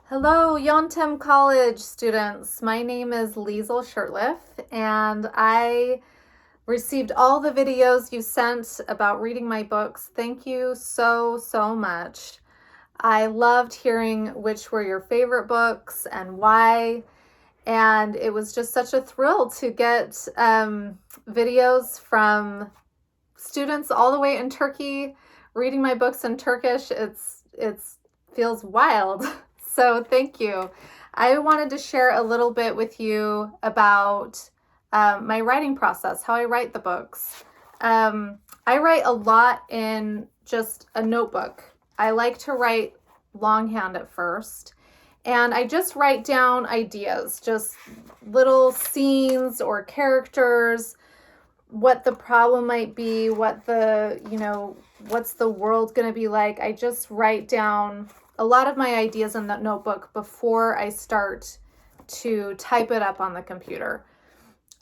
Hello, Yontem College students. My name is Liesl Shurtliff, and I received all the videos you sent about reading my books. Thank you so much. I loved hearing which were your favorite books and why, and it was just such a thrill to get videos from students all the way in Turkey reading my books in Turkish. It's feels wild. So thank you. I wanted to share a little bit with you about my writing process, how I write the books. I write a lot in just a notebook. I like to write longhand at first, and I just write down ideas, just little scenes or characters, what the problem might be, what's the world going to be like. I just write down a lot of my ideas in that notebook before I start to type it up on the computer.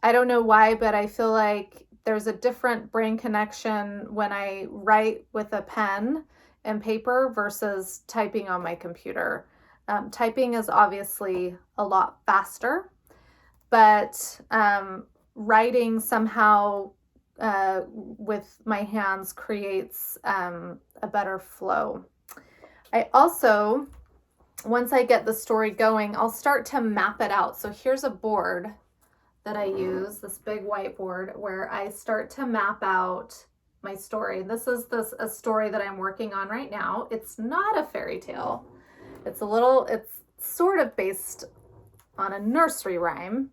I don't know why, but I feel like there's a different brain connection when I write with a pen and paper versus typing on my computer. Typing is obviously a lot faster, but writing somehow with my hands creates a better flow. I also, once I get the story going, I'll start to map it out. So here's a board that I use, this big whiteboard, where I start to map out my story. This is a story that I'm working on right now. It's not a fairy tale. It's sort of based on a nursery rhyme.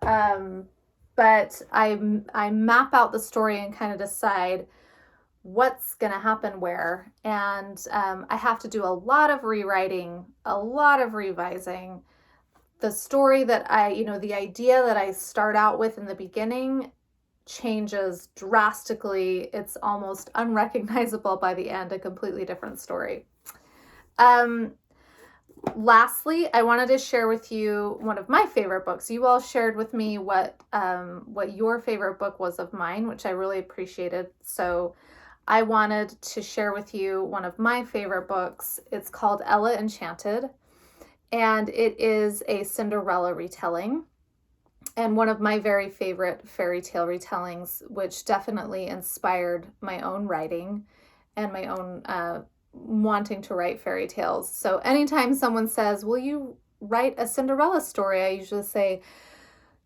But I map out the story and kind of decide what's going to happen where. And I have to do a lot of rewriting, a lot of revising. The story that the idea that I start out with in the beginning changes drastically. It's almost unrecognizable by the end, a completely different story. Lastly, I wanted to share with you one of my favorite books. You all shared with me what your favorite book was of mine, which I really appreciated. So I wanted to share with you one of my favorite books. It's called Ella Enchanted, and it is a Cinderella retelling, and one of my very favorite fairy tale retellings, which definitely inspired my own writing and my own wanting to write fairy tales. So anytime someone says, "Will you write a Cinderella story?" I usually say,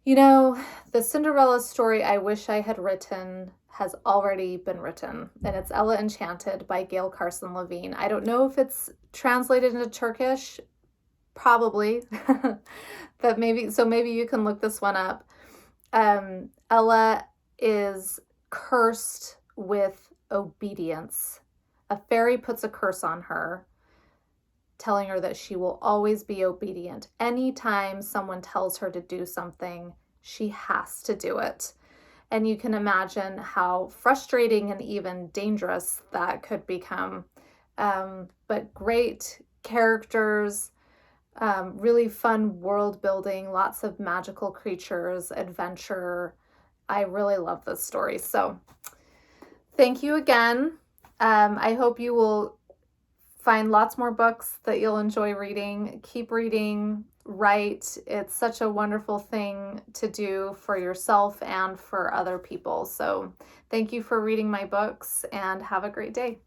the Cinderella story I wish I had written has already been written, and it's Ella Enchanted by Gail Carson Levine. I don't know if it's translated into Turkish, probably, but maybe you can look this one up. Ella is cursed with obedience. A fairy puts a curse on her, telling her that she will always be obedient. Anytime someone tells her to do something, she has to do it. And you can imagine how frustrating and even dangerous that could become. But great characters, really fun world building, lots of magical creatures, adventure. I really love this story. So thank you again. I hope you will find lots more books that you'll enjoy reading. Keep reading, write. It's such a wonderful thing to do for yourself and for other people. So thank you for reading my books, and have a great day.